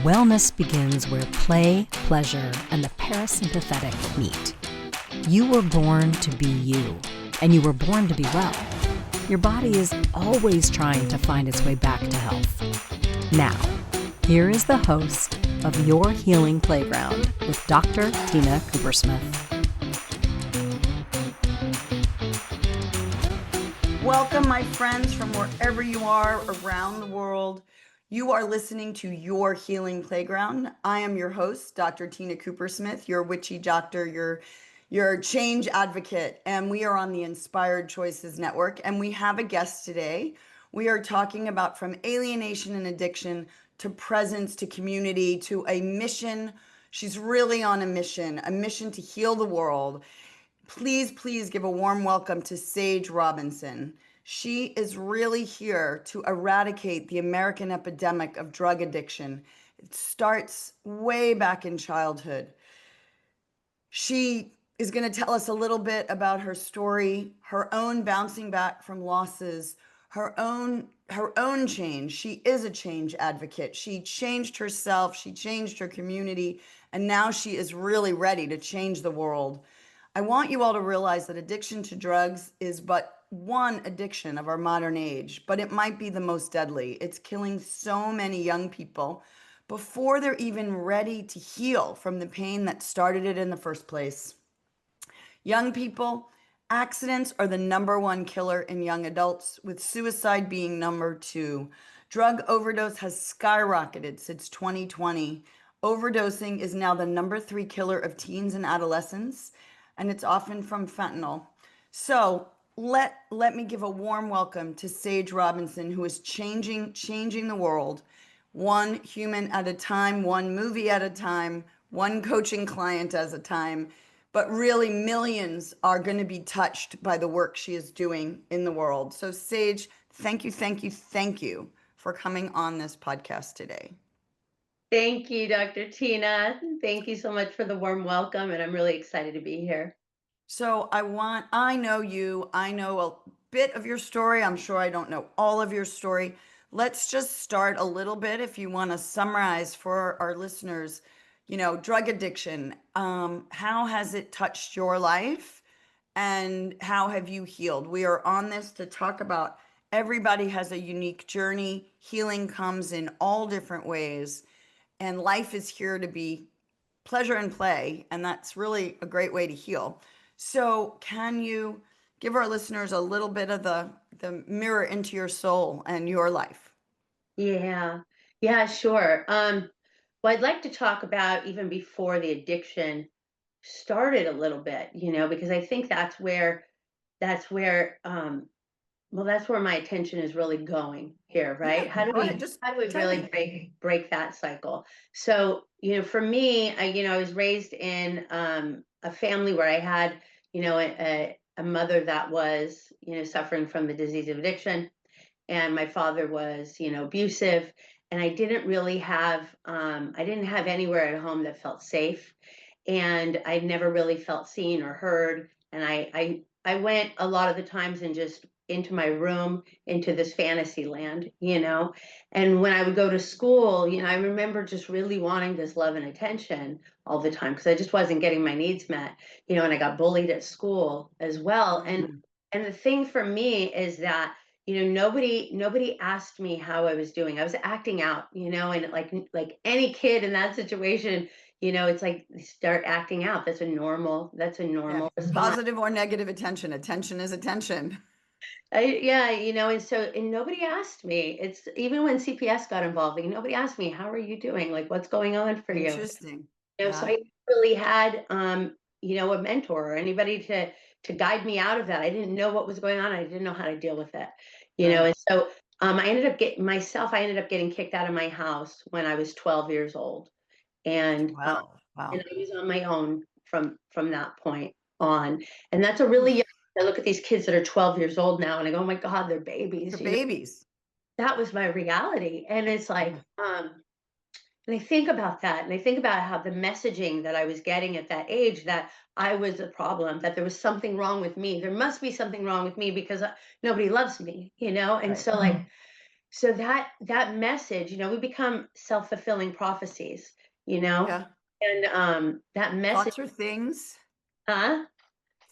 Wellness begins where play, pleasure, and the parasympathetic meet. You were born to be you, and you were born to be well. Your body is always trying to find its way back to health. Now, here is the host of Your Healing Playground with Dr. Tina Coopersmith. Welcome, my friends, from wherever you are around the world. You are listening to Your Healing Playground. I am your host, Dr. Tina Coopersmith, your witchy doctor, your change advocate, and we are on the Inspired Choices Network, and we have a guest today. We are talking about from alienation and addiction to presence to community to a mission. She's really on a mission to heal the world. Please give a warm welcome to Sage Robinson. She is really here to eradicate the American epidemic of drug addiction. It starts way back in childhood. She is going to tell us a little bit about her story, her own bouncing back from losses, her own change. She is a change advocate. She changed herself, she changed her community, and now she is really ready to change the world. I want you all to realize that addiction to drugs is but one addiction of our modern age, but it might be the most deadly. It's killing so many young people before they're even ready to heal from the pain that started it in the first place. Young people, accidents are the number one killer in young adults, with suicide being number two. Drug overdose has skyrocketed since 2020. Overdosing is now the number three killer of teens and adolescents, and it's often from fentanyl. So let me give a warm welcome to Sage Robinson, who is changing the world, one human at a time, one movie at a time, one coaching client at a time. But really, millions are going to be touched by the work she is doing in the world. So Sage, thank you for coming on this podcast today. Thank you, Dr. Tina. Thank you so much for the warm welcome, and I'm really excited to be here. So I know you, I know a bit of your story. I'm sure I don't know all of your story. Let's just start a little bit, if you want to summarize for our listeners, drug addiction. How has it touched your life and how have you healed? We are on this to talk about everybody has a unique journey. Healing comes in all different ways, and life is here to be pleasure and play, and that's really a great way to heal. So can you give our listeners a little bit of the mirror into your soul and your life? Yeah, sure. Well, I'd like to talk about even before the addiction started a little bit, because I think that's where that's where my attention is really going here, right? Yeah, How do go ahead. we Just how do we tell really break that cycle? So, for me, I was raised in a family where I had, a mother that was, suffering from the disease of addiction, and my father was, abusive, and I didn't have anywhere at home that felt safe, and I never really felt seen or heard, and I went a lot of the times and just into my room, into this fantasy land, and when I would go to school, I remember just really wanting this love and attention all the time because I just wasn't getting my needs met, and I got bullied at school as well. And the thing for me is that, nobody asked me how I was doing. I was acting out, and like any kid in that situation, it's like they start acting out. That's a normal yeah, response. positive or negative attention. Attention is attention. Yeah, and nobody asked me. It's even when CPS got involved, nobody asked me, how are you doing? Like, what's going on for you? Interesting. So Yeah. I really had, a mentor or anybody to guide me out of that. I didn't know what was going on. I didn't know how to deal with it, Right. and so I ended up getting kicked out of my house when I was 12 years old, and Wow. and Wow. I was on my own from that point on. And that's a really Oof. young. I look at these kids that are 12 years old now, and I go, oh my God, they're babies. They're babies. That was my reality, and it's like, Yeah. and I think about that, and I think about how the messaging that I was getting at that age, that I was a problem, that there was something wrong with me. There must be something wrong with me because nobody loves me, And Right. so, like, so that message, we become self-fulfilling prophecies, you know, Yeah. and that message, Thoughts are things. huh?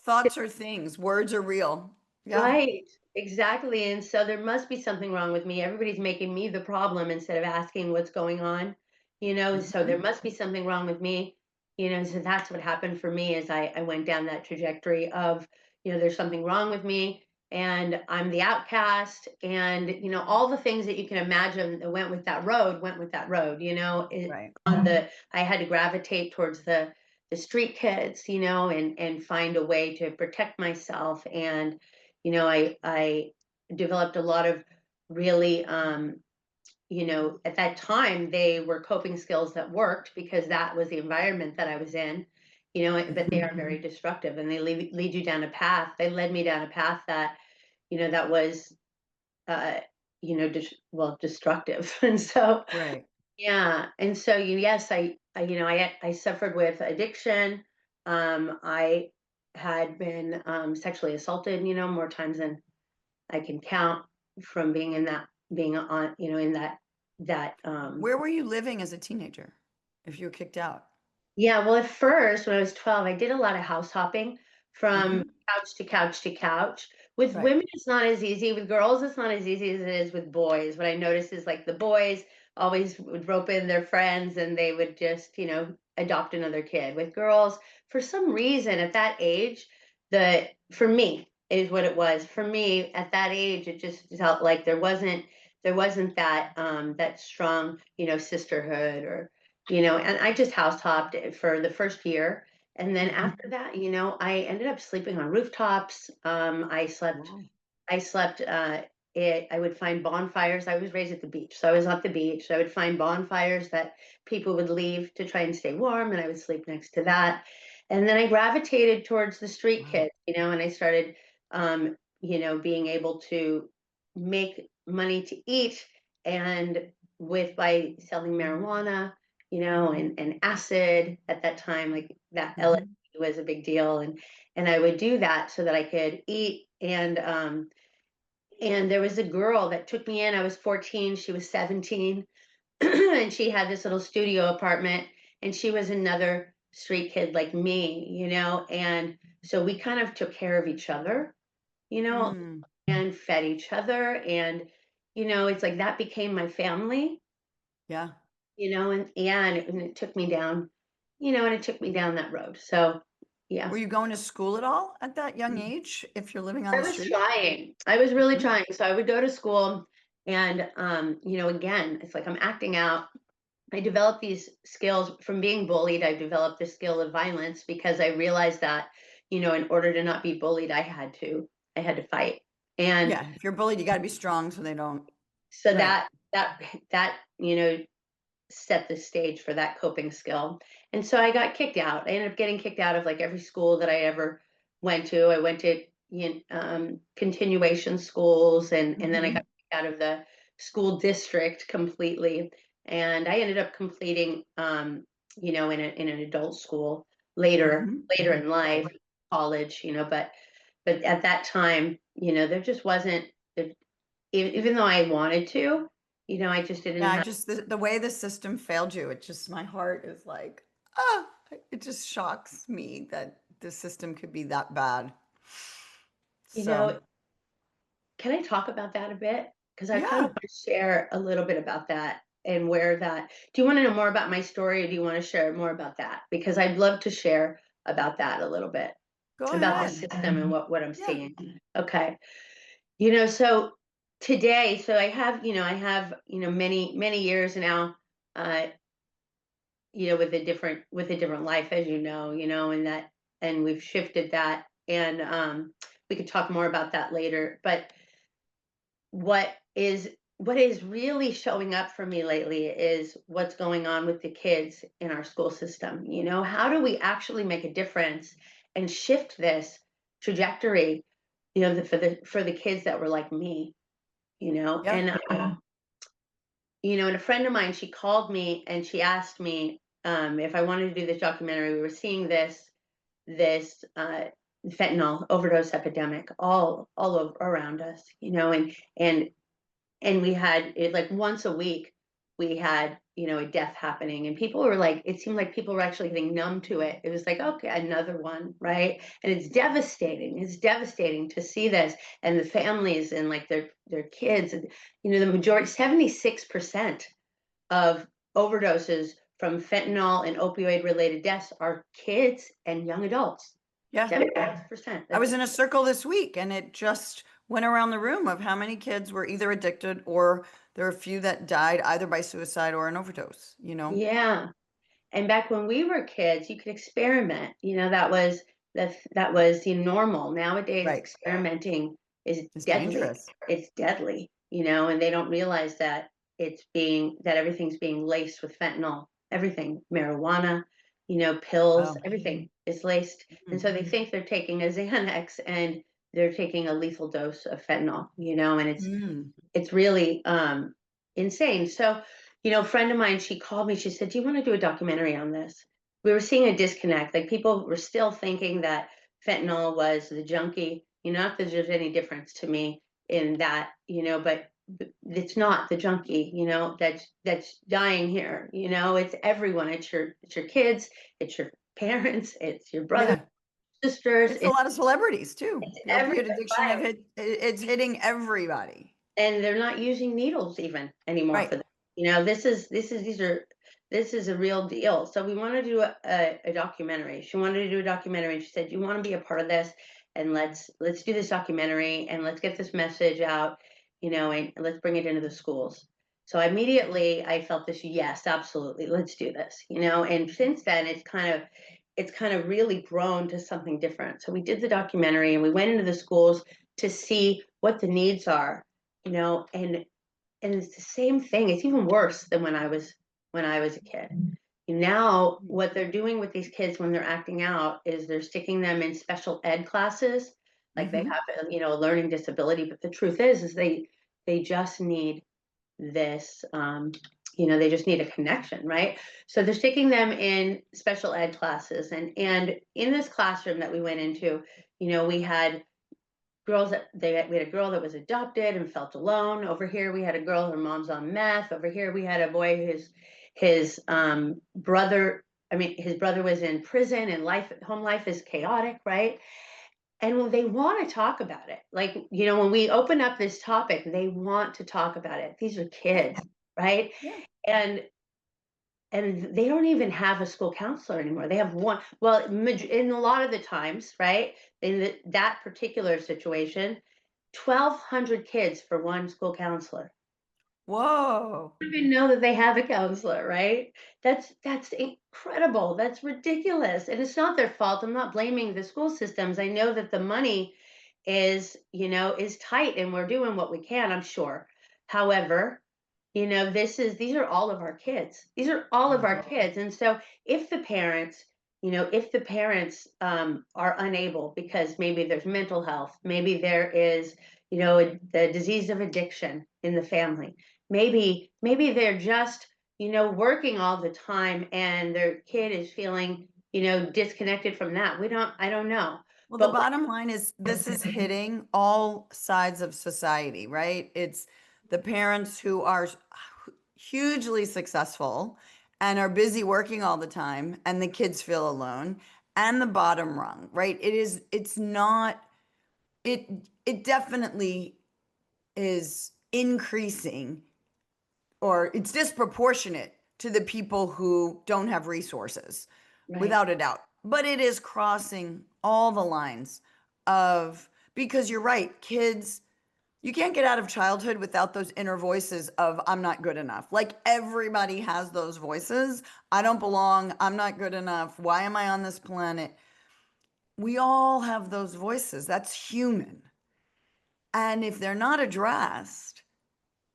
Thoughts are things. Words are real. Yeah. Right, exactly. And so there must be something wrong with me. Everybody's making me the problem instead of asking what's going on, so there Mhm. must be something wrong with me, so that's what happened for me as I went down that trajectory of, there's something wrong with me and I'm the outcast and, all the things that you can imagine that went with that road, Right. I had to gravitate towards the street kids, and find a way to protect myself. And I developed a lot of really, at that time they were coping skills that worked because that was the environment that I was in, but they are very destructive and they lead you down a path. They led me down a path that, that was, uh, destructive. And so, Right. yeah, and so yes, I suffered with addiction. I had been sexually assaulted, more times than I can count from being on, in that. Where were you living as a teenager if you were kicked out? Yeah, well, at first, when I was 12, I did a lot of house hopping from Mhm. couch to couch to couch. With Right. women, it's not as easy. With girls, it's not as easy as it is with boys. What I noticed is like the boys always would rope in their friends and they would just, adopt another kid. With girls, for some reason at that age, for me is what it was. For me at that age, it just felt like there wasn't that strong, sisterhood or and I just house hopped for the first year. And then Mhm. after that, I ended up sleeping on rooftops. Wow. I slept, I would find bonfires. I was raised at the beach. So I was at the beach. So I would find bonfires that people would leave to try and stay warm. And I would sleep next to that. And then I gravitated towards the street Wow. kids, and I started, being able to make money to eat and by selling marijuana, and acid at that time, like that Mhm. LSD was a big deal. And I would do that so that I could eat. And there was a girl that took me in. I was 14, she was 17, and she had this little studio apartment, and she was another street kid like me, and so we kind of took care of each other, you know, Mm. and fed each other. And, it's like that became my family, Yeah. and it took me down, and it took me down that road. So, yeah. Were you going to school at all at that young age if you're living on I the was street? trying. I was really Mhm. trying. So I would go to school and again, it's like I'm acting out. I developed these skills from being bullied. I developed the skill of violence because I realized that, in order to not be bullied, I had to fight. And Yeah, if you're bullied, you gotta be strong so they don't. so Right. that set the stage for that coping skill. And so I got kicked out. I ended up getting kicked out of like every school that I ever went to. I went to continuation schools, and then I got Mhm. kicked out of the school district completely. And I ended up completing, in an adult school later, Mhm. later in life, Right. college, but at that time, there just wasn't, there, even though I wanted to, I just didn't Yeah, I have. just the way the system failed you, it just my heart is like, ah, it just shocks me that the system could be that bad. You So, know, can I talk about that a bit? Because I kind of yeah, want to share a little bit about that and where that. Do you want to know more about my story, or do you want to share more about that? Because I'd love to share about that a little bit, go about the ahead. system and what I'm Yeah. seeing. Okay. So today, so I have many years now, uh, with a different life, as and we've shifted that, and we could talk more about that later. But what is really showing up for me lately is what's going on with the kids in our school system. How do we actually make a difference and shift this trajectory, for the kids that were like me, Yep. and a friend of mine, she called me and she asked me, if I wanted to do this documentary. We were seeing this fentanyl overdose epidemic all over around us, and and we had it like once a week we had, you know, a death happening, and people were like, it seemed like people were actually getting numb to it. It was like, okay, another one, right? And it's devastating to see this, and the families and like their kids, and you know, the majority, 76% of overdoses from fentanyl and opioid related deaths are kids and young adults. Yeah. 76%. I was in a circle this week and it just went around the room of how many kids were either addicted or there are a few that died either by suicide or an overdose, you know? Yeah. And back when we were kids, you could experiment. You know, that was the normal. Nowadays, Right. experimenting is It's deadly. dangerous. It's deadly, you know, and they don't realize that that everything's being laced with fentanyl. Everything, marijuana, you know, pills, Wow. everything is laced. And so they think they're taking a Xanax and they're taking a lethal dose of fentanyl, you know, and Mm. it's really insane. So, you know, a friend of mine, she called me, she said, "Do you want to do a documentary on this?" We were seeing a disconnect. Like people were still thinking that fentanyl was the junkie, you know, not that there's any difference to me in that, you know, but it's not the junkie, you know, that's dying here. You know, it's everyone. It's your kids, it's your parents, it's your brothers, Yeah. sisters, It's a lot of celebrities too. it's The every opiate addiction have it's hitting everybody. and they're not using needles even anymore Right. for this. You know, this is a real deal. So we want to do a documentary. She wanted to do a documentary, and she said, "You want to be a part of this, and let's do this documentary, and let's get this message out, you know, and let's bring it into the schools." So immediately I felt this, yes, absolutely, let's do this, you know. And since then, it's kind of really grown to something different. So we did the documentary, and we went into the schools to see what the needs are, you know, and it's the same thing. It's even worse than when I was a kid. Now what they're doing with these kids when they're acting out is they're sticking them in special ed classes, like they Mm-hmm. have you know, a learning disability. But the truth is they just need this you know, they just need a connection, right? So they're sticking them in special ed classes, and in this classroom that we went into, you know, we had we had a girl that was adopted and felt alone. Over here we had a girl, her mom's on meth. Over here we had a boy whose his brother, I mean his brother was in prison, and home life is chaotic, right? And when they want to talk about it, like, you know, when we open up this topic, they want to talk about it. These are Right. kids, right? Yeah. and and they don't even have a school counselor anymore. They have one. Well, in a lot of the times, right? In that particular situation, 1,200 kids for one school counselor. Whoa. I don't even know that they have a counselor, right? That's incredible. That's ridiculous. And it's not their fault. I'm not blaming the school systems. I know that the money is, you know, is tight, and we're doing what we can, I'm sure. However, you know, these are all of our kids. These are all of our kids. And so if the parents, you know, if the parents are unable because maybe there's mental health, maybe there is, you know, the disease of addiction in the family, maybe they're just, you know, working all the time and their kid is feeling, you know, disconnected from that. I don't know. Well, the But bottom line is this is hitting all sides of society, right? It's the parents who are hugely successful and are busy working all the time, and the kids feel alone, and the bottom rung, right? It's not, it definitely is increasing, or it's disproportionate to the people who don't have resources, right. without a doubt. But it is crossing all the lines of, because you're right, kids, you can't get out of childhood without those inner voices of, I'm not good enough. Like everybody has those voices. I don't belong. I'm not good enough. Why am I on this planet? We all have those voices. That's human. And if they're not addressed,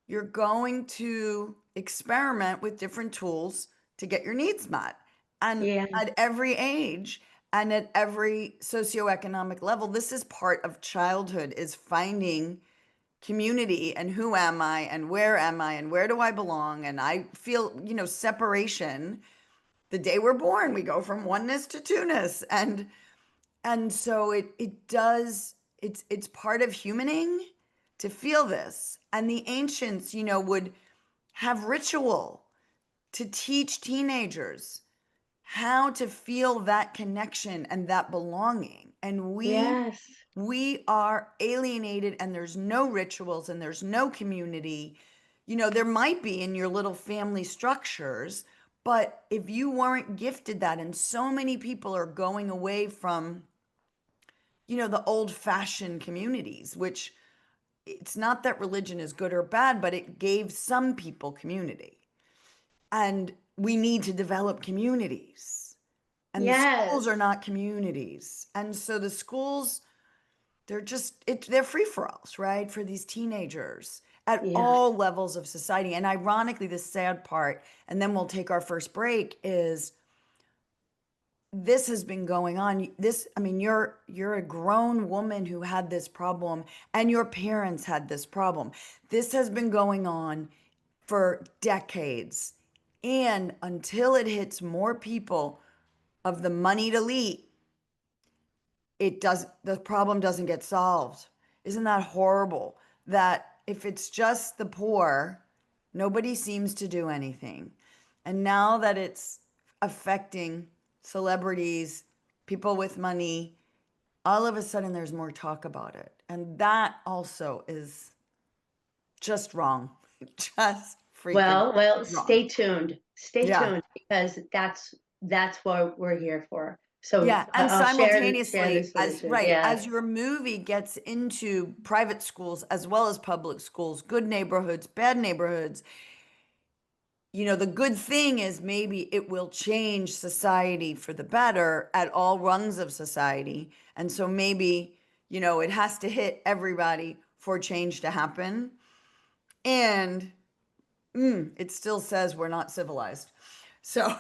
you're going to experiment with different tools to get your needs met. And Yeah. at every age and at every socioeconomic level, this is part of childhood, is finding community and who am I and where do I belong? And I feel, you know, separation. The day we're born, we go from oneness to two-ness. And so it does, it's part of humaning to feel this. And the ancients, would have ritual to teach teenagers how to feel that connection and that belonging. And Yes. we are alienated, and there's no rituals and there's no community. There might be in your little family structures, but if you weren't gifted that, and so many people are going away from, the old fashioned communities, which it's not that religion is good or bad, but it gave some people community. And we need to develop communities. And the schools Yes. are not communities. And so the schools, they're free-for-alls, right? For these teenagers at Yeah. all levels of society. And ironically, the sad part, and then we'll take our first break, is this has been going on. You're a grown woman who had this problem, and your parents had this problem. This has been going on for decades. And until it hits more people of the moneyed elite, the problem doesn't get solved. Isn't that horrible? That if it's just the poor, nobody seems to do anything. And now that it's affecting celebrities, people with money, all of a sudden there's more talk about it. And that also is just wrong. Just freaking Well, wrong. stay tuned. Stay Yeah. tuned, because that's what we're here for. So Yeah, and I'll share simultaneously, the solution. as your movie gets into private schools as well as public schools, good neighborhoods, bad neighborhoods, the good thing is maybe it will change society for the better at all rungs of society. And so maybe, it has to hit everybody for change to happen. And it still says we're not civilized. So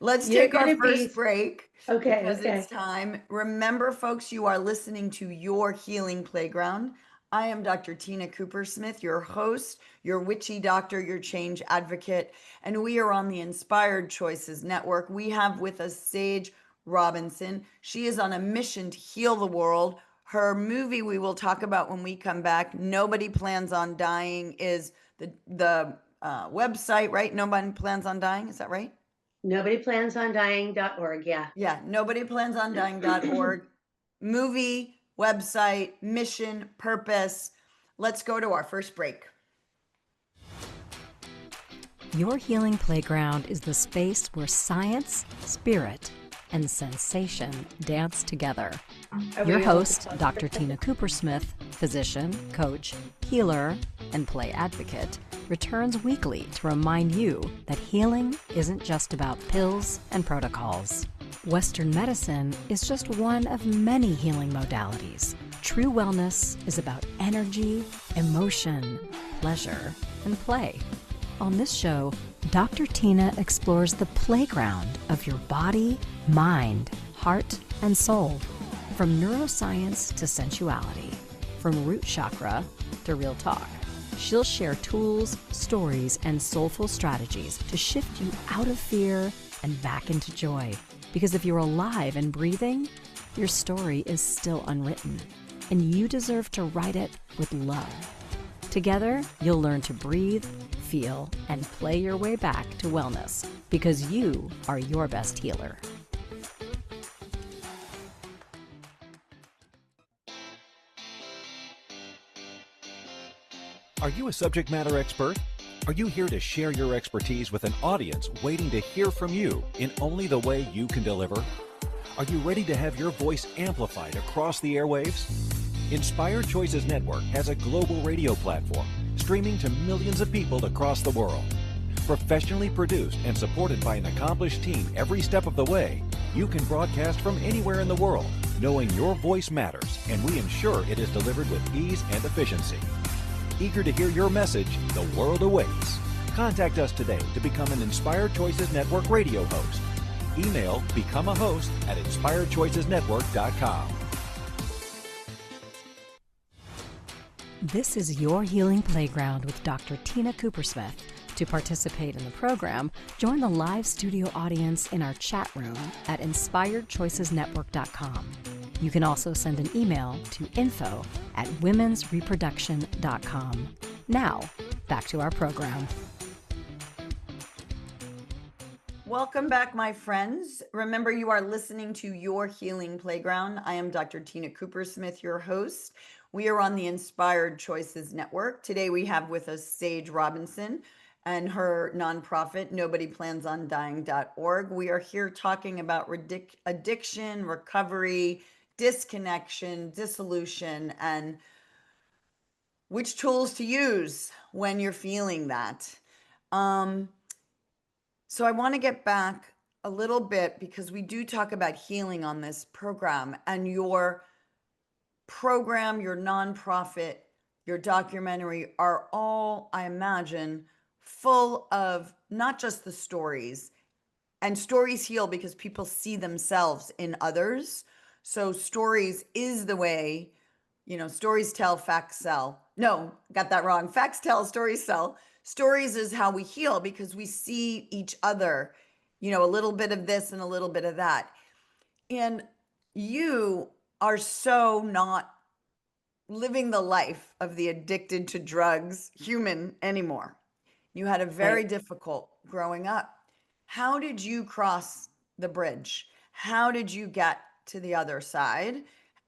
let's You're take our gonna first be- break. Okay, Because okay. it's time. Remember, folks, you are listening to Your Healing Playground. I am Dr. Tina Cooper-Smith, your host, your witchy doctor, your change advocate, and we are on the Inspired Choices Network. We have with us Sage Robinson. She is on a mission to heal the world. Her movie we will talk about when we come back, Nobody Plans on Dying, is the website, right? Nobody Plans on Dying, is that right? Nobodyplansondying.org. Yeah. Yeah, nobodyplansondying.org. Movie, website, mission, purpose. Let's go to our first break. Your Healing Playground is the space where science, spirit, and sensation dance together. Your host, Dr. Tina Cooper-Smith, physician, coach, healer, and play advocate, returns weekly to remind you that healing isn't just about pills and protocols. Western medicine is just one of many healing modalities. True wellness is about energy, emotion, pleasure, and play. On this show, Dr. Tina explores the playground of your body, mind, heart, and soul. From neuroscience to sensuality, from root chakra to real talk. She'll share tools, stories, and soulful strategies to shift you out of fear and back into joy. Because if you're alive and breathing, your story is still unwritten, and you deserve to write it with love. Together, you'll learn to breathe, feel, and play your way back to wellness, because you are your best healer. Are you a subject matter expert? Are you here to share your expertise with an audience waiting to hear from you in only the way you can deliver? Are you ready to have your voice amplified across the airwaves? Inspired Choices Network has a global radio platform streaming to millions of people across the world. Professionally produced and supported by an accomplished team every step of the way, you can broadcast from anywhere in the world, knowing your voice matters, and we ensure it is delivered with ease and efficiency. Eager to hear your message, the world awaits. Contact us today to become an Inspired Choices Network radio host. Email becomeahost@inspiredchoicesnetwork.com. This is Your Healing Playground with Dr. Tina Cooper-Smith. To participate in the program, join the live studio audience in our chat room at inspiredchoicesnetwork.com. You can also send an email to info@womensreproduction.com. Now, back to our program. Welcome back, my friends. Remember, you are listening to Your Healing Playground. I am Dr. Tina Cooper-Smith, your host. We are on the Inspired Choices Network. Today we have with us Sage Robinson and her nonprofit, nobodyplansondying.org. We are here talking about addiction, recovery, disconnection, dissolution, and which tools to use when you're feeling that. So I want to get back a little bit because we do talk about healing on this program, and your program, your nonprofit, your documentary are all, I imagine, full of not just the stories, and stories heal because people see themselves in others. So stories is the way, stories tell, facts sell. No, got that wrong. Facts tell, stories sell. Stories is how we heal because we see each other, a little bit of this and a little bit of that. And you are so not living the life of the addicted to drugs human anymore. You had a very difficult growing up. How did you cross the bridge? How did you get to the other side?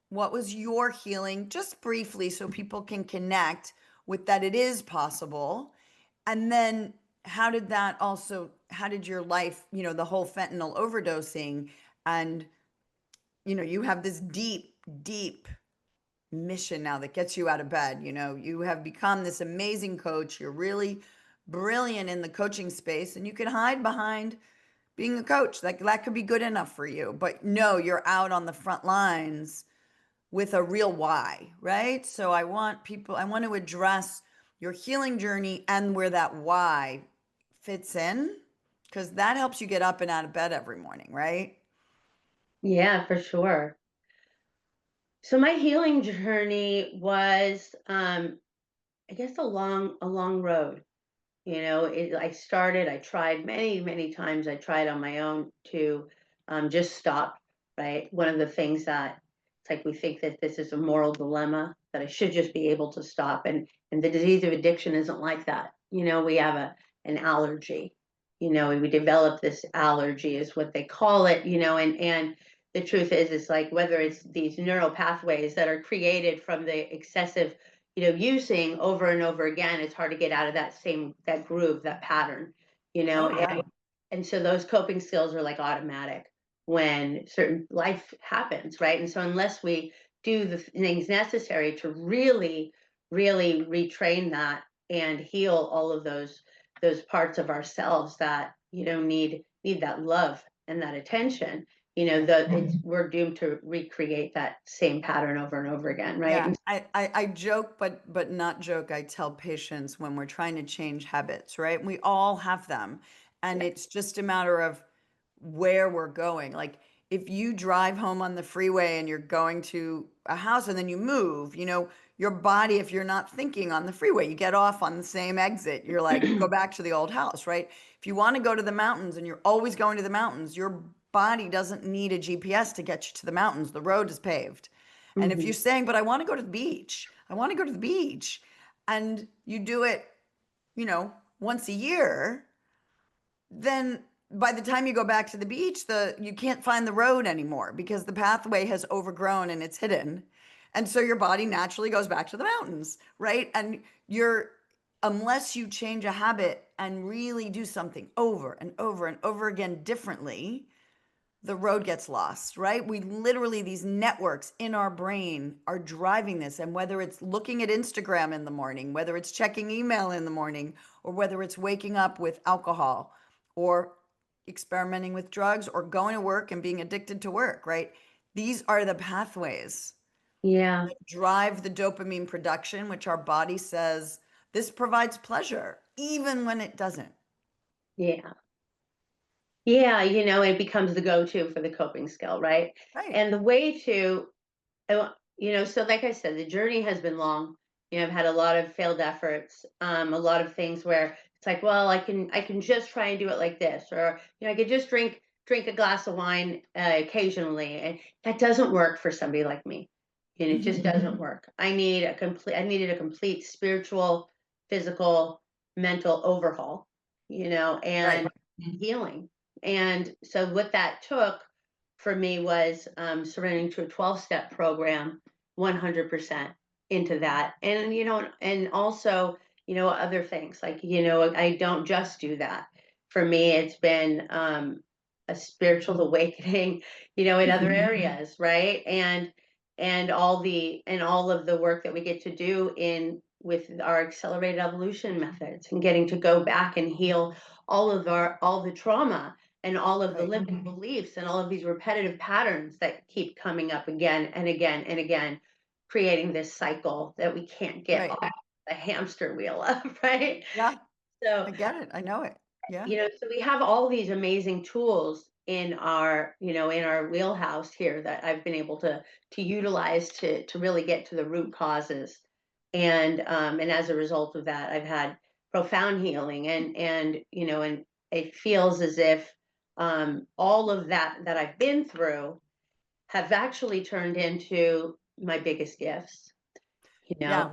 What was your healing, just briefly, so people can connect with that it is possible? And then how did your life, the whole fentanyl overdosing, and, you have this deep, deep mission now that gets you out of bed. You have become this amazing coach. You're really brilliant in the coaching space, and you can hide behind being a coach. Like that could be good enough for you. But no, you're out on the front lines with a real why, right? So I want to address your healing journey and where that why fits in, because that helps you get up and out of bed every morning, right? Yeah, for sure. So my healing journey was, I guess, a long road. I tried many times. I tried on my own to just stop, right? One of the things that it's like we think that this is a moral dilemma, that I should just be able to stop. And the disease of addiction isn't like that. We have an allergy. We develop this allergy is what they call it, and the truth is, it's like whether it's these neural pathways that are created from the excessive using over and over again, it's hard to get out of that groove, that pattern, Oh, yeah. and so those coping skills are like automatic when certain life happens, right? And so unless we do the things necessary to really, really retrain that and heal all of those parts of ourselves that, need that love and that attention, we're doomed to recreate that same pattern over and over again, right? Yeah, I joke, but not joke. I tell patients when we're trying to change habits, right? We all have them. And it's just a matter of where we're going. Like if you drive home on the freeway and you're going to a house and then you move, your body, if you're not thinking on the freeway, you get off on the same exit. You're like, go back to the old house, right? If you want to go to the mountains and you're always going to the mountains, your body doesn't need a GPS to get you to the mountains. The road is paved. And if you're saying, but I want to go to the beach, I want to go to the beach, and you do it, once a year, then by the time you go back to the beach, you can't find the road anymore because the pathway has overgrown and it's hidden. And so your body naturally goes back to the mountains, right? And unless you change a habit and really do something over and over and over again differently, the road gets lost, right? These networks in our brain are driving this. And whether it's looking at Instagram in the morning, whether it's checking email in the morning, or whether it's waking up with alcohol or experimenting with drugs or going to work and being addicted to work, right? These are the pathways Yeah. that drive the dopamine production, which our body says this provides pleasure, even when it doesn't. Yeah. Yeah, it becomes the go-to for the coping skill, right? Right. And the way to, so like I said, the journey has been long. I've had a lot of failed efforts, a lot of things where it's like, well, I can just try and do it like this, or I could just drink drink a glass of wine occasionally, and that doesn't work for somebody like me. And it just doesn't work. I needed a complete spiritual, physical, mental overhaul, Right. and healing. And so what that took for me was surrendering to a 12-step program, 100% into that. And, and also, other things like, I don't just do that. For me, it's been a spiritual awakening, in other areas, right? And all of the work that we get to do with our accelerated evolution methods, and getting to go back and heal all the trauma and all of the Right. limiting beliefs and all of these repetitive patterns that keep coming up again and again and again, creating this cycle that we can't get Right. off the hamster wheel of, right? Yeah, So, I get it. I know it. Yeah. so we have all these amazing tools in our, in our wheelhouse here that I've been able to utilize to really get to the root causes. And as a result of that, I've had profound healing, and it feels as if all of that I've been through have actually turned into my biggest gifts, Yeah.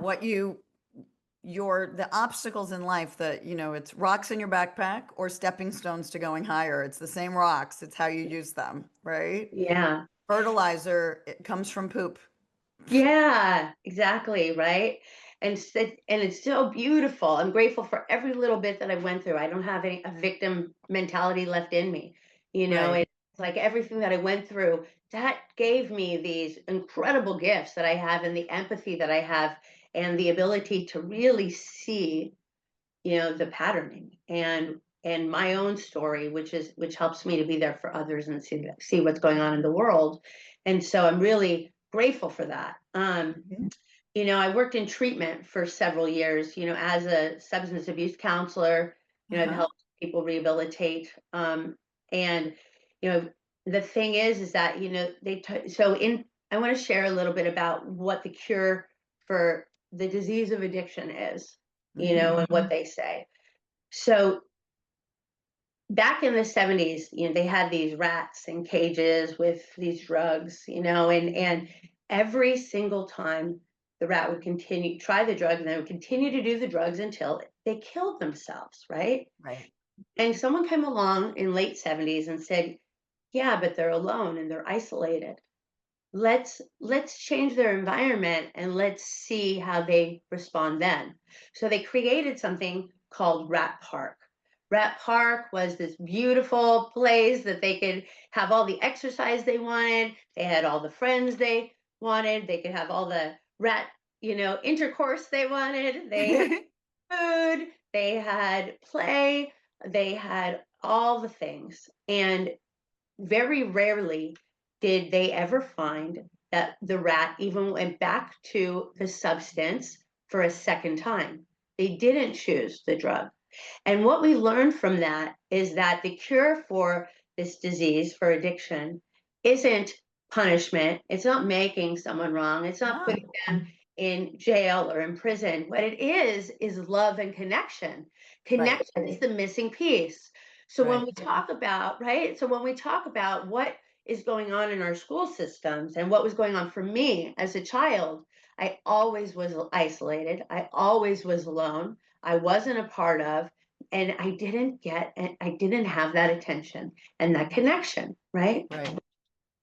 The obstacles in life that, it's rocks in your backpack or stepping stones to going higher. It's the same rocks. It's how you use them, right? Yeah. Fertilizer, it comes from poop. Yeah, exactly, right? And it's so beautiful. I'm grateful for every little bit that I went through. I don't have a victim mentality left in me. Right. It's like everything that I went through, that gave me these incredible gifts that I have, and the empathy that I have, and the ability to really see, the patterning and my own story, which helps me to be there for others and see what's going on in the world. And so I'm really grateful for that. Mhm. I worked in treatment for several years, as a substance abuse counselor. I've Uh-huh. helped people rehabilitate. And, the thing is that, I want to share a little bit about what the cure for the disease of addiction is, Mhm. and what they say. So back in the 70s, they had these rats in cages with these drugs, and every single time the rat would try the drug, and they would continue to do the drugs until they killed themselves, right? Right. And someone came along in late 70s and said, yeah, but they're alone and they're isolated. Let's change their environment and let's see how they respond then. So they created something called Rat Park. Rat Park was this beautiful place that they could have all the exercise they wanted. They had all the friends they wanted. They could have all the rat, intercourse they wanted. They had food, they had play, they had all the things. And very rarely did they ever find that the rat even went back to the substance for a second time. They didn't choose the drug. And what we learned from that is that the cure for this disease, for addiction, isn't punishment. It's not making someone wrong. It's not No. putting them in jail or in prison. What it is love and connection. Right. Connection is the missing piece. So when Right. we talk about, right? So when we talk about what is going on in our school systems and what was going on for me as a child, I always was isolated. I always was alone. I wasn't a part of, and I didn't have that attention and that connection, right? Right.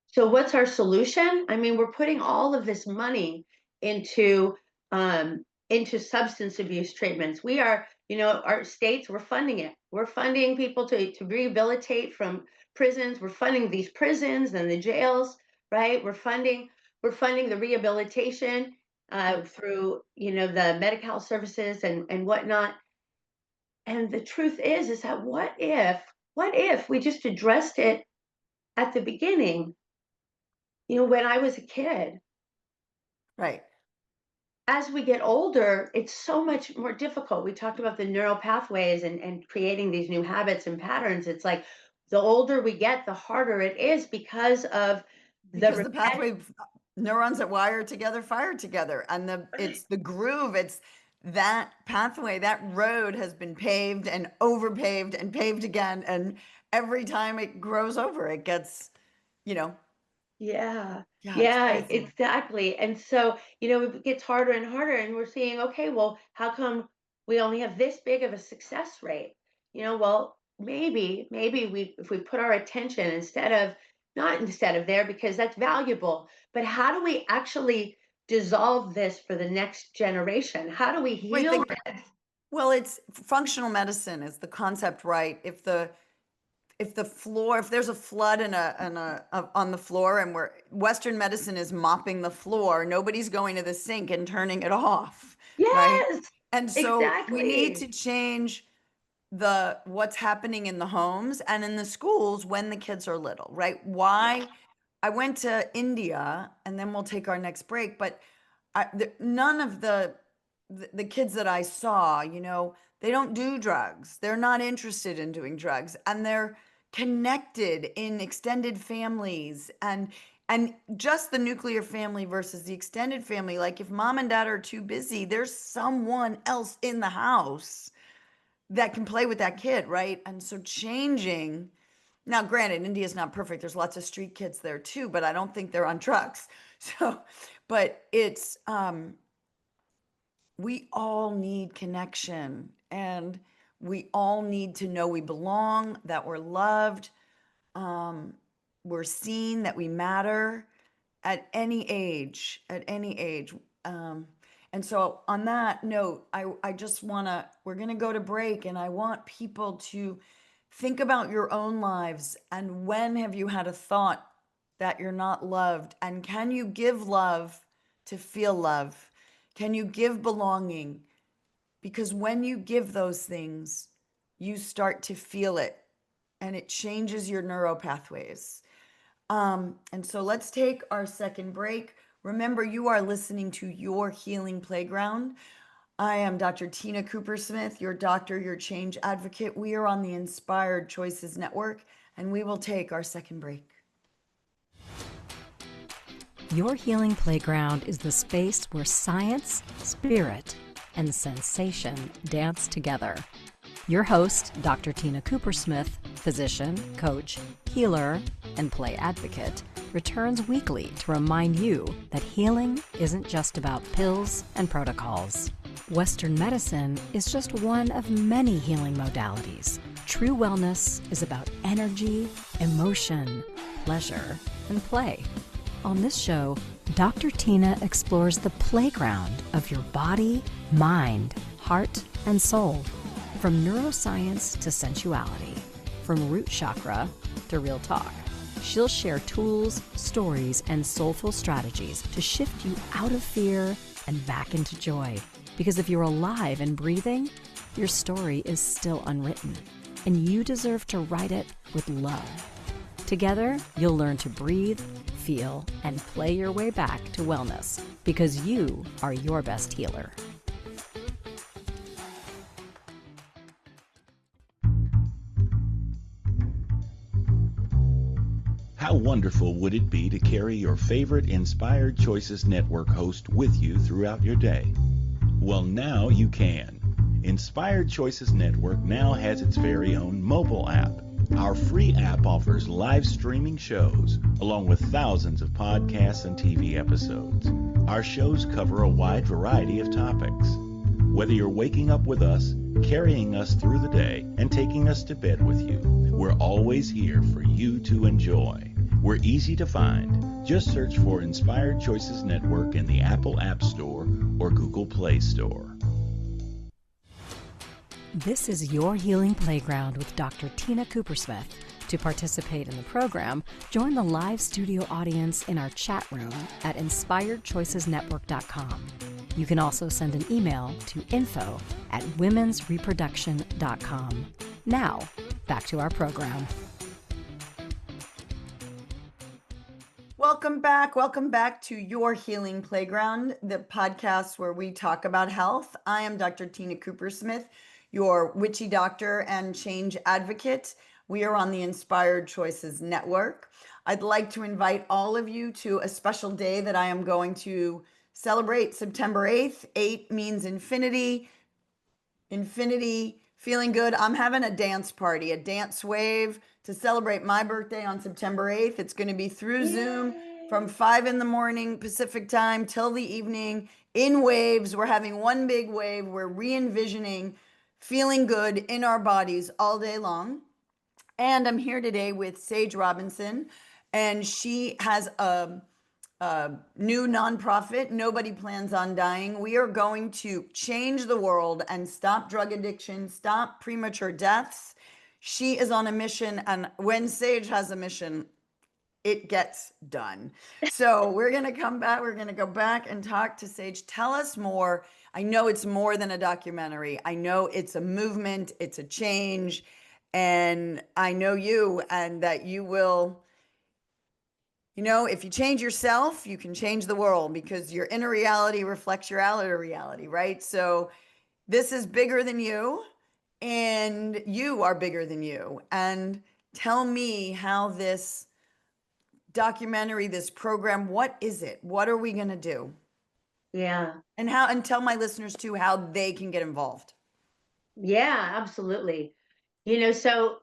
So what's our solution? I mean, we're putting all of this money into substance abuse treatments. We are, our states, we're funding it. We're funding people to rehabilitate from prisons. We're funding these prisons and the jails, right? We're funding the rehabilitation through, the Medi-Cal services and whatnot. And the truth is that what if we just addressed it at the beginning, when I was a kid? Right. As we get older, it's so much more difficult. We talked about the neural pathways and creating these new habits and patterns. It's like the older we get, the harder it is because of the Because the pathway neurons that wire together fire together, and it's the groove. It's that pathway, that road has been paved and overpaved and paved again. And every time it grows over, it gets, you know, Yeah. yeah, it's Yeah, crazy. exactly. And so, it gets harder and harder, and we're seeing, okay, well, how come we only have this big of a success rate? Well, maybe if we put our attention not instead of there, because that's valuable, but how do we actually dissolve this for the next generation? How do we Right. heal this? Well, it's functional medicine is the concept, right? If there's a flood on the floor and Western medicine is mopping the floor, nobody's going to the sink and turning it off, right? Yes, And so we need to exactly. change what's happening in the homes and in the schools when the kids are little, right? Yeah. Why I went to India, and then we'll take our next break, but none of the kids that I saw, they don't do drugs. They're not interested in doing drugs, and they're connected in extended families, and just the nuclear family versus the extended family. Like if mom and dad are too busy, there's someone else in the house that can play with that kid, right? And so changing. Now, granted, India's not perfect. There's lots of street kids there too, but I don't think they're on drugs. So, but it's we all need connection, and we all need to know we belong, that we're loved, we're seen, that we matter at any age, at any age. And so on that note, I just we're going to go to break, and I want people to think about your own lives, and when have you had a thought that you're not loved, and can you give love to feel love? Can you give belonging? Because when you give those things, you start to feel it, and it changes your neuropathways. And so let's take our second break. Remember, you are listening to Your Healing Playground. I am Dr. Tina Cooper Smith, your doctor, your change advocate. We are on the Inspired Choices Network, and we will take our second break. Your Healing Playground is the space where science, spirit, and sensation dance together. Your host, Dr. Tina Cooper Smith, physician, coach, healer, and play advocate, returns weekly to remind you that healing isn't just about pills and protocols. Western medicine is just one of many healing modalities. True wellness is about energy, emotion, pleasure, and play. On this show, Dr. Tina explores the playground of your body, mind, heart, and soul. From neuroscience to sensuality, from root chakra to real talk. She'll share tools, stories, and soulful strategies to shift you out of fear and back into joy. Because if you're alive and breathing, your story is still unwritten, and you deserve to write it with love. Together, you'll learn to breathe, feel, and play your way back to wellness, because you are your best healer. How wonderful would it be to carry your favorite Inspired Choices Network host with you throughout your day? Well, now you can. Inspired Choices Network now has its very own mobile app. Our free app offers live streaming shows, along with thousands of podcasts and TV episodes. Our shows cover a wide variety of topics. Whether you're waking up with us, carrying us through the day, and taking us to bed with you, we're always here for you to enjoy. We're easy to find. Just search for Inspired Choices Network in the Apple App Store or Google Play Store. This is Your Healing Playground with Dr. Tina Cooper Smith. To participate in the program, join the live studio audience in our chat room at inspiredchoicesnetwork.com. You can also send an email to info@womensreproduction.com. Now, back to our program. Welcome back. Welcome back to Your Healing Playground, the podcast where we talk about health. I am Dr. Tina Cooper Smith, your witchy doctor and change advocate. We are on the Inspired Choices Network. I'd like to invite all of you to a special day that I am going to celebrate September 8th. 8 means infinity. Infinity, feeling good. I'm having a dance party, a dance wave to celebrate my birthday on September 8th. It's going to be through Zoom from 5 in the morning Pacific time till the evening in waves. We're having one big wave. We're re-envisioning feeling good in our bodies all day long. And I'm here today with Sage Robinson, and she has a new nonprofit, Nobody Plans on Dying. We are going to change the world and stop drug addiction, stop premature deaths. She is on a mission, and when Sage has a mission, it gets done. So we're going to come back. We're going to go back and talk to Sage. Tell us more. I know it's more than a documentary. I know it's a movement, it's a change. And I know you, and that you will, if you change yourself, you can change the world, because your inner reality reflects your outer reality, right? So this is bigger than you, and you are bigger than you. And tell me how this documentary, this program, what is it? What are we going to do? Yeah. And tell my listeners too how they can get involved. Yeah, absolutely. So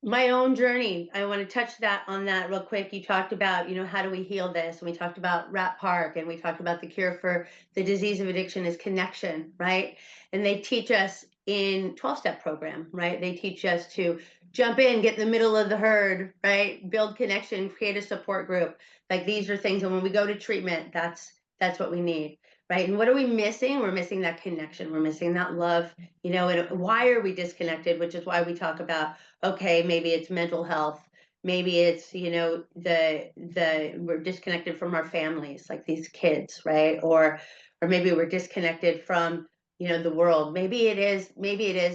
my own journey, I want to touch on that real quick. You talked about, how do we heal this? And we talked about Rat Park, and we talked about the cure for the disease of addiction is connection, right? And they teach us in 12-step program, right? They teach us to jump in, get in the middle of the herd, right? Build connection, create a support group. Like, these are things. And when we go to treatment, that's what we need. Right. And what are we missing? We're missing that connection. We're missing that love, and why are we disconnected? Which is why we talk about, okay, maybe it's mental health. Maybe it's, we're disconnected from our families, like these kids, right? Or maybe we're disconnected from, the world. Maybe it is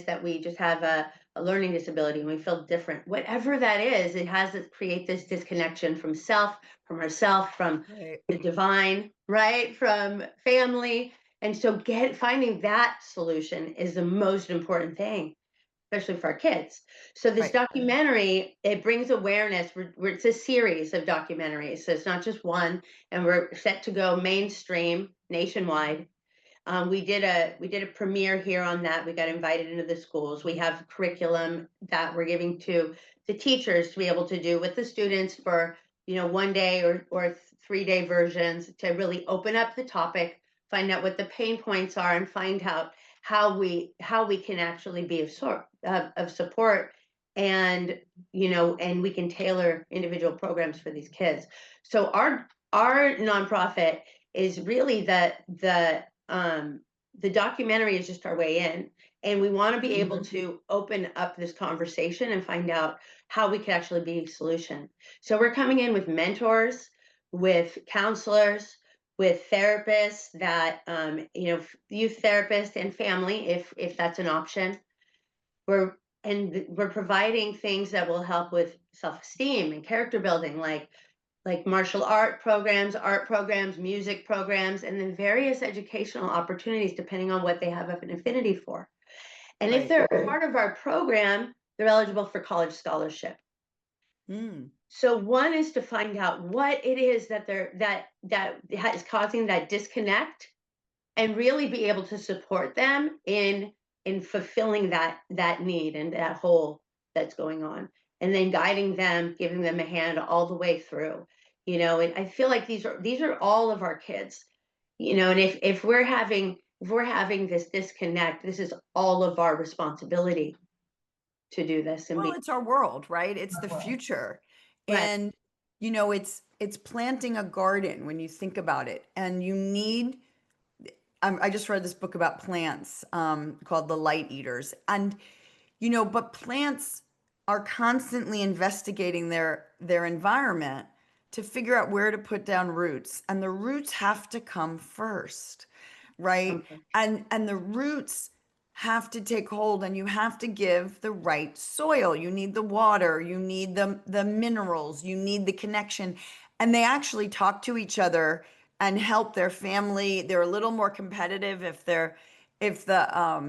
that we just have a learning disability and we feel different. Whatever that is, it has to create this disconnection from self, from ourself, from the divine, right? From family. And so finding that solution is the most important thing, especially for our kids. So this documentary, it brings awareness. It's a series of documentaries. So it's not just one, and we're set to go mainstream nationwide. We did a premiere here on that. We got invited into the schools. We have curriculum that we're giving to the teachers to be able to do with the students for, 1 day or 3-day versions, to really open up the topic, find out what the pain points are, and find out how we can actually be of support, and and we can tailor individual programs for these kids. So our nonprofit is really the documentary is just our way in, and we want to be able to open up this conversation and find out how we could actually be a solution. So we're coming in with mentors, with counselors, with therapists that, youth therapists and family, if that's an option. We're providing things that will help with self-esteem and character building, like martial art programs, music programs, and then various educational opportunities depending on what they have an affinity for. And if they're part of our program, they're eligible for college scholarship. So one is to find out what it is that is causing that disconnect, and really be able to support them in fulfilling that need and that hole that's going on, and then guiding them, giving them a hand all the way through. And I feel like these are all of our kids, and if we're having this disconnect, this is all of our responsibility to do this. And it's our world, right? It's the future. Right. And it's planting a garden when you think about it. And you need, I just read this book about plants called The Light Eaters. And, but plants are constantly investigating their environment to figure out where to put down roots. And the roots have to come first, right? Okay. And the roots have to take hold, and you have to give the right soil. You need the water, you need the minerals, you need the connection. And they actually talk to each other and help their family. They're a little more competitive if the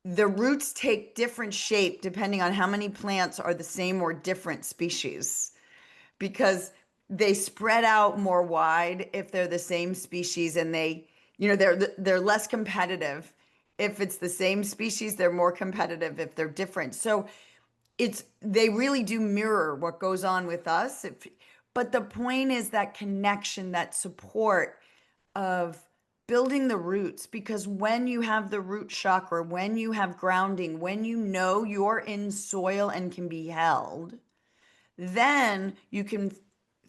roots take different shape depending on how many plants are the same or different species. Because they spread out more wide if they're the same species, and they're less competitive. If it's the same species, they're more competitive if they're different. So they really do mirror what goes on with us. But the point is that connection, that support of building the roots, because when you have the root chakra, when you have grounding, when you know you're in soil and can be held, then you can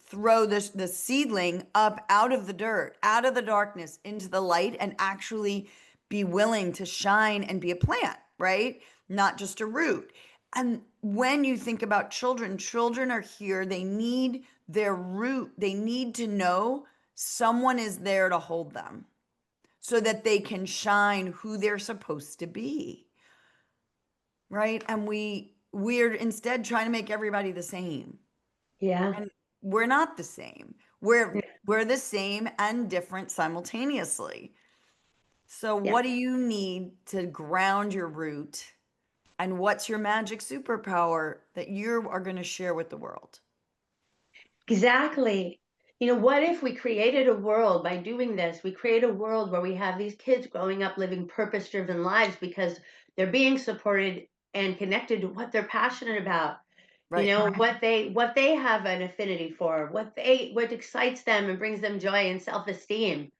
throw the seedling up out of the dirt, out of the darkness, into the light, and actually be willing to shine and be a plant, right? Not just a root. And when you think about children, children are here. They need their root. They need to know someone is there to hold them so that they can shine who they're supposed to be, right? And we're instead trying to make everybody the same. Yeah. And we're not the same. We're the same and different simultaneously. So what do you need to ground your root? And what's your magic superpower that you are going to share with the world? Exactly. What if we created a world by doing this? We create a world where we have these kids growing up living purpose-driven lives because they're being supported and connected to what they're passionate about. Right. What they have an affinity for, what excites them and brings them joy and self-esteem,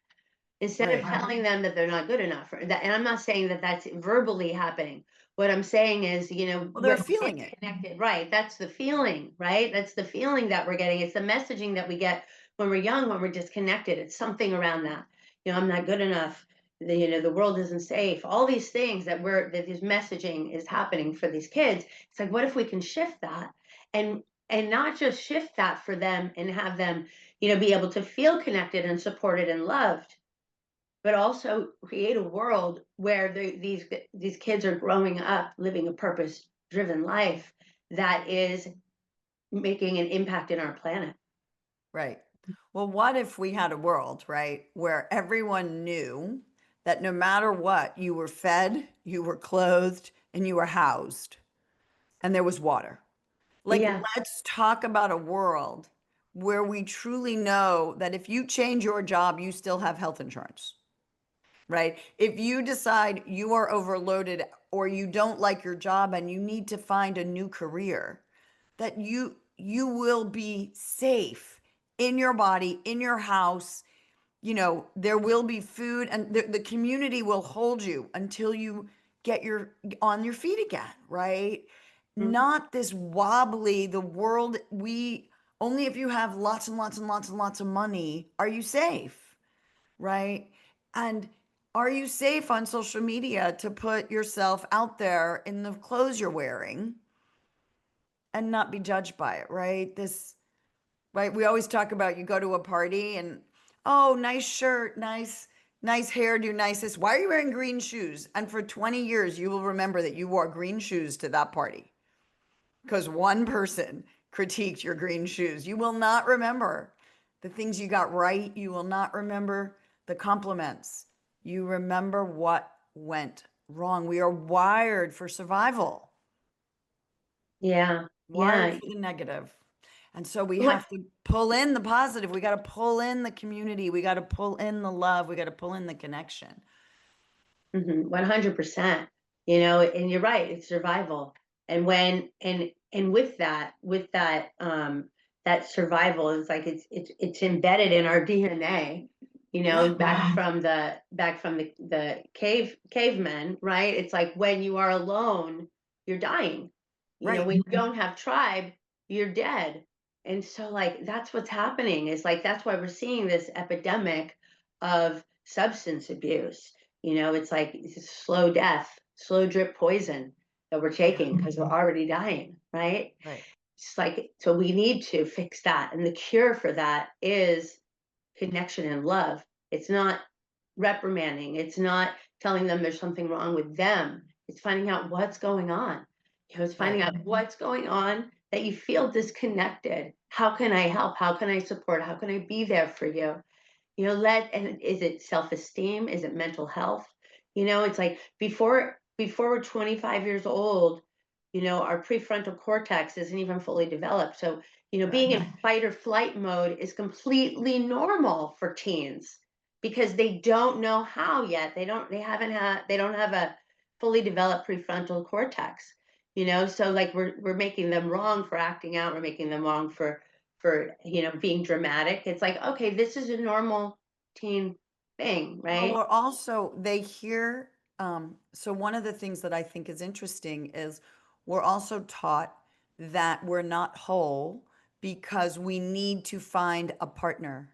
instead of Right. telling them that they're not good enough. And I'm not saying that that's verbally happening. What I'm saying is, Well, they're when feeling we it. get connected, right? That's the feeling, right? That's the feeling that we're getting. It's the messaging that we get when we're young, when we're disconnected. It's something around that. I'm not good enough. The world isn't safe. All these things that this messaging is happening for these kids. It's like, what if we can shift that and not just shift that for them and have them, be able to feel connected and supported and loved, but also create a world where these kids are growing up living a purpose-driven life that is making an impact in our planet. Right. Well, what if we had a world, right, where everyone knew that no matter what, you were fed, you were clothed, and you were housed, and there was water? Like, Yeah. let's talk about a world where we truly know that if you change your job, you still have health insurance, right? If you decide you are overloaded or you don't like your job and you need to find a new career, that you will be safe in your body, in your house. There will be food, and the community will hold you until you get on your feet again, right? Mhm. Not this wobbly, the world, only if you have lots and lots and lots and lots of money are you safe, right? And are you safe on social media to put yourself out there in the clothes you're wearing and not be judged by it, right? Right? We always talk about, you go to a party and, oh, nice shirt, nice hairdo, nice this. Why are you wearing green shoes? And for 20 years, you will remember that you wore green shoes to that party because one person critiqued your green shoes. You will not remember the things you got right. You will not remember the compliments. You remember what went wrong. We are wired for survival, Yeah. wired Yeah. for the negative. And so we What? have to pull in the positive. We got to pull in the community. We got to pull in the love. We got to pull in the connection. 100%. And you're right. It's survival. And with that survival is like it's embedded in our DNA. Yeah. Back from the cavemen, right? It's like when you are alone, you're dying. Right. When you don't have tribe, you're dead. And so like that's what's happening, is like that's why we're seeing this epidemic of substance abuse. It's like it's a slow death, slow drip poison that we're taking because we're already dying, right? Right. It's like, so we need to fix that. And the cure for that is connection and love. It's not reprimanding. It's not telling them there's something wrong with them. It's finding out what's going on. It's finding out what's going on that you feel disconnected. How can I help? How can I support? How can I be there for you? And is it self-esteem? Is it mental health? It's like before we're 25 years old, our prefrontal cortex isn't even fully developed. So, being in fight or flight mode is completely normal for teens because they don't know how yet. They don't have a fully developed prefrontal cortex, so like we're making them wrong for acting out. We're making them wrong for being dramatic. It's like, okay, this is a normal teen thing, Well, right? we're also, they hear, so one of the things that I think is interesting is we're also taught that we're not whole because we need to find a partner.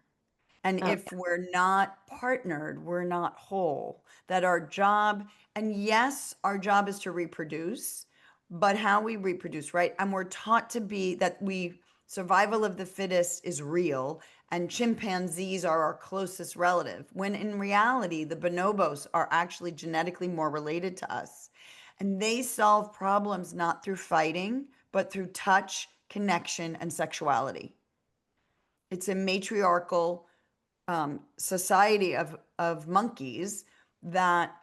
And Oh, if we're not partnered, we're not whole. That our job, and yes, our job is to reproduce, but how we reproduce, right? And we're taught to be that survival of the fittest is real, and chimpanzees are our closest relative, when in reality, the bonobos are actually genetically more related to us. And they solve problems not through fighting, but through touch, connection, and sexuality. It's a matriarchal society of monkeys that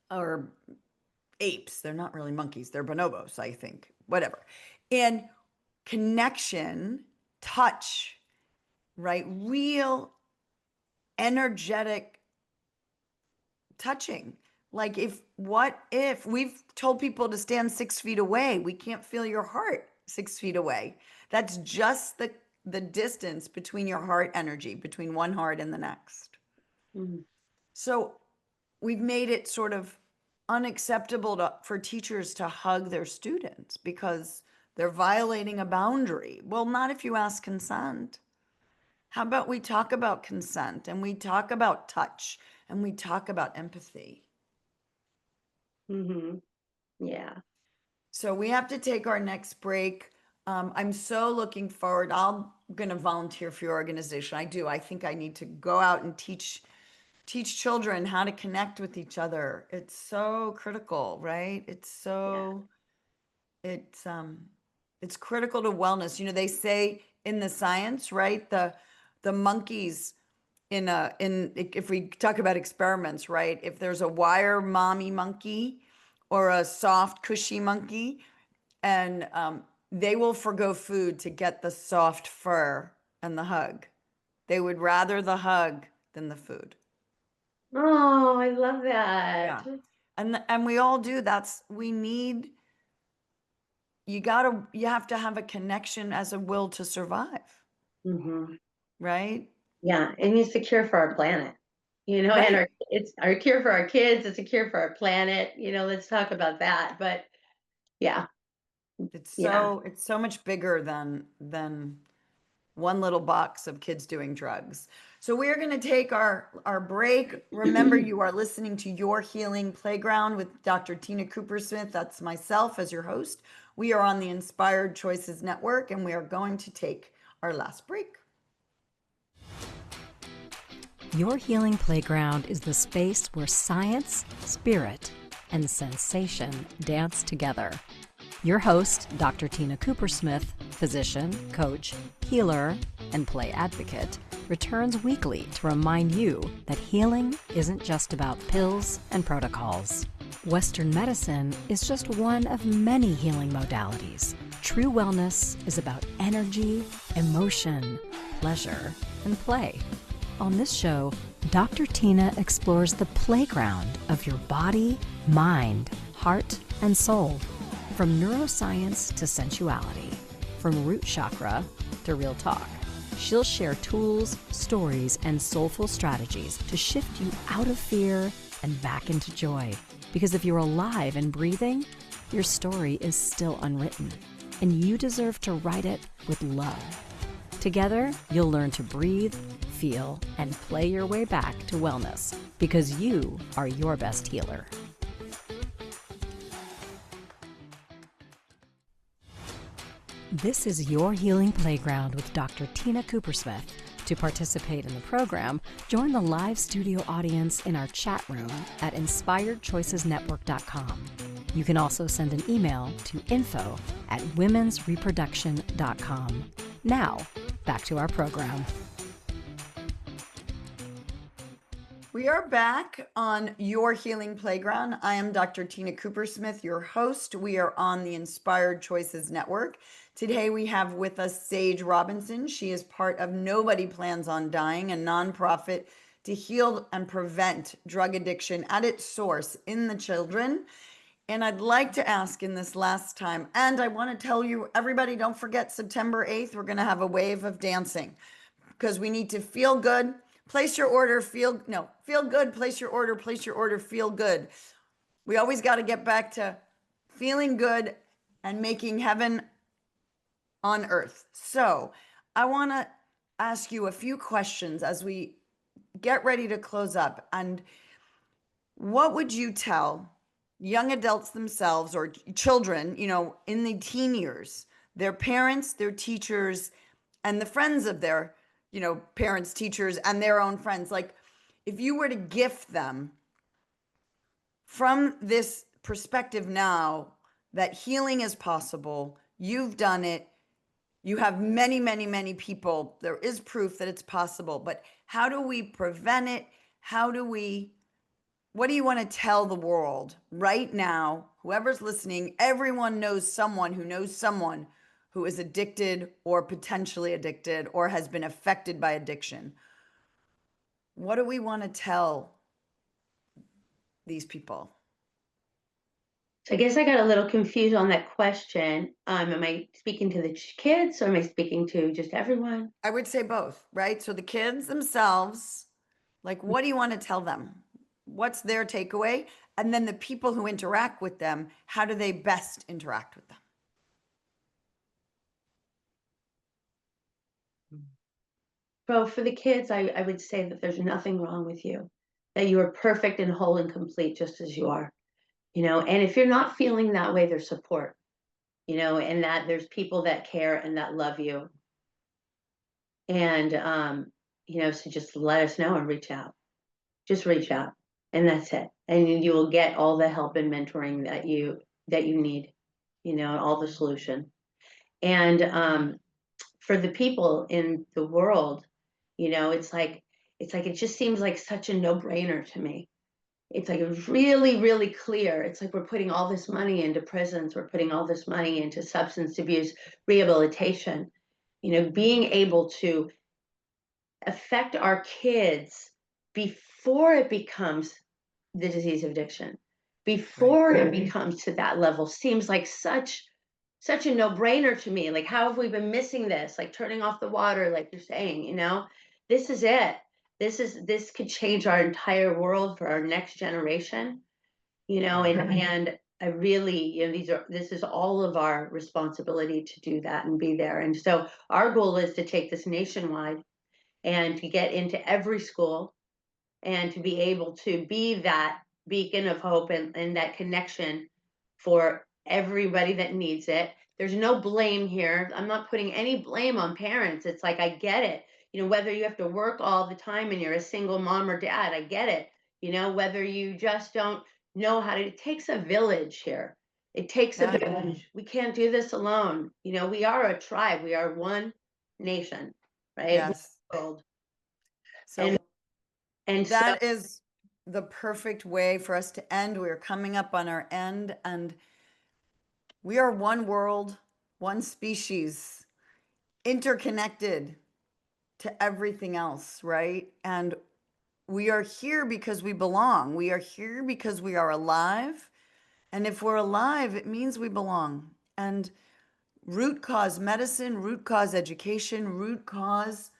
are apes. They're not really monkeys. They're bonobos, I think. Whatever. And connection, touch, right? Real energetic touching. Like what if we've told people to stand 6 feet away? We can't feel your heart 6 feet away. That's just the distance between your heart energy, between one heart and the next. mhm. So we've made it sort of unacceptable for teachers to hug their students because they're violating a boundary. Well, not if you ask consent. How about we talk about consent and we talk about touch and we talk about empathy? Yeah. So we have to take our next break. I'm so looking forward. I'm going to volunteer for your organization. I do. I think I need to go out and teach children how to connect with each other. It's so critical, right? It's critical to wellness. They say in the science, right? The monkeys if we talk about experiments, right? If there's a wire mommy monkey or a soft cushy monkey, and they will forgo food to get the soft fur and the hug. They would rather the hug than the food. Oh, I love that. Yeah. And we all do. You have to have a connection as a will to survive, hmm right? Yeah, and it's a cure for our planet, and Right. it's our cure for our kids. It's a cure for our planet. Let's talk about that. But yeah, yeah. It's so much bigger than one little box of kids doing drugs. So we're going to take our break. Remember, you are listening to Your Healing Playground with Dr. Tina Cooper-Smith. That's myself as your host. We are on the Inspired Choices Network, and we are going to take our last break. Your Healing Playground is the space where science, spirit, and sensation dance together. Your host, Dr. Tina Cooper-Smith, physician, coach, healer, and play advocate, returns weekly to remind you that healing isn't just about pills and protocols. Western medicine is just one of many healing modalities. True wellness is about energy, emotion, pleasure, and play. On this show, Dr. Tina explores the playground of your body, mind, heart, and soul. From neuroscience to sensuality, from root chakra to real talk. She'll share tools, stories, and soulful strategies to shift you out of fear and back into joy. Because if you're alive and breathing, your story is still unwritten, and you deserve to write it with love. Together, you'll learn to breathe, feel, and play your way back to wellness, because you are your best healer. This is Your Healing Playground with Dr. Tina Cooper-Smith. To participate in the program, join the live studio audience in our chat room at inspiredchoicesnetwork.com. You can also send an email to info@womensreproduction.com. Now, back to our program. We are back on Your Healing Playground. I am Dr. Tina Coopersmith, your host. We are on the Inspired Choices Network. Today we have with us Sage Robinson. She is part of Nobody Plans on Dying, a nonprofit to heal and prevent drug addiction at its source in the children. And I'd like to ask in this last time, and I want to tell you, everybody, don't forget September 8th, we're going to have a wave of dancing because we need to feel good. Place your order, feel good, place your order, feel good. We always got to get back to feeling good and making heaven on earth. So I want to ask you a few questions as we get ready to close up. And what would you tell young adults themselves or children, in the teen years, their parents, their teachers, and the friends of their parents, teachers, and their own friends? Like, if you were to gift them from this perspective now that healing is possible, you've done it, you have many, many, many people, there is proof that it's possible, but how do we prevent it? What do you want to tell the world right now? Whoever's listening, everyone knows someone who is addicted or potentially addicted or has been affected by addiction. What do we want to tell these people? So I guess I got a little confused on that question. Am I speaking to the kids or am I speaking to just everyone? I would say both, right? So the kids themselves, like, what do you want to tell them? What's their takeaway? And then the people who interact with them, how do they best interact with them? So for the kids, I would say that there's nothing wrong with you, that you are perfect and whole and complete just as you are, and if you're not feeling that way, there's support, and that there's people that care and that love you. And, so just let us know and reach out. Just reach out, and that's it. And you will get all the help and mentoring that you need, all the solution. And for the people in the world, it's like it just seems like such a no-brainer to me. It's like really, really clear. It's like we're putting all this money into prisons, we're putting all this money into substance abuse rehabilitation, being able to affect our kids before it becomes the disease of addiction, before it becomes to that level, seems like such a no-brainer to me. Like, how have we been missing this? Like turning off the water, like you're saying, this is it. This could change our entire world for our next generation, and I really, this is all of our responsibility to do that and be there. And so our goal is to take this nationwide and to get into every school and to be able to be that beacon of hope and that connection for everybody that needs it. There's no blame here. I'm not putting any blame on parents. It's like, I get it. Whether you have to work all the time and you're a single mom or dad, I get it. Whether you just don't know how to, it takes a village here. It takes a village. We can't do this alone. We are a tribe. We are one nation, right? Yes. World. So And that is the perfect way for us to end. We're coming up on our end, and we are one world, one species, interconnected to everything else, right? And we are here because we belong. We are here because we are alive. And if we're alive, it means we belong. And root cause medicine, root cause education, root cause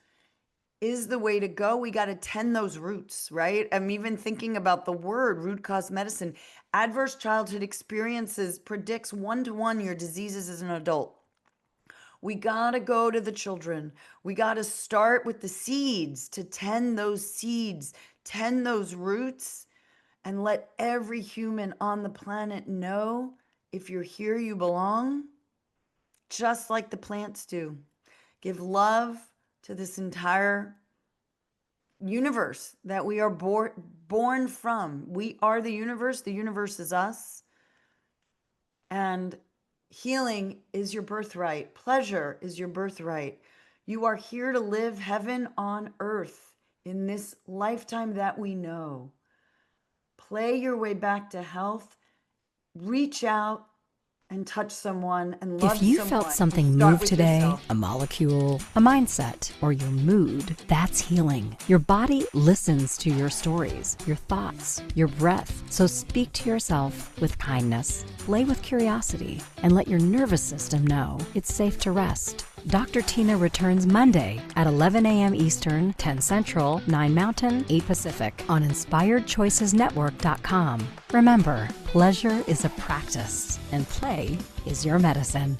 is the way to go. We got to tend those roots, right? I'm even thinking about the word root cause medicine. Adverse childhood experiences predicts 1-to-1 your diseases as an adult. We got to go to the children. We got to start with the seeds, to tend those seeds, tend those roots, and let every human on the planet know if you're here, you belong, just like the plants do. Give love to this entire universe that we are born from. We are the universe is us. And healing is your birthright. Pleasure is your birthright. You are here to live heaven on earth. in this lifetime that we know. Play your way back to health. Reach out and touch someone and love If you someone. felt something Start move with today, yourself. a molecule, a mindset, or your mood, that's healing. Your body listens to your stories, your thoughts, your breath. So speak to yourself with kindness, play with curiosity, and let your nervous system know it's safe to rest. Dr. Tina returns Monday at 11 a.m. Eastern, 10 Central, 9 Mountain, 8 Pacific on InspiredChoicesNetwork.com. Remember, pleasure is a practice and play is your medicine.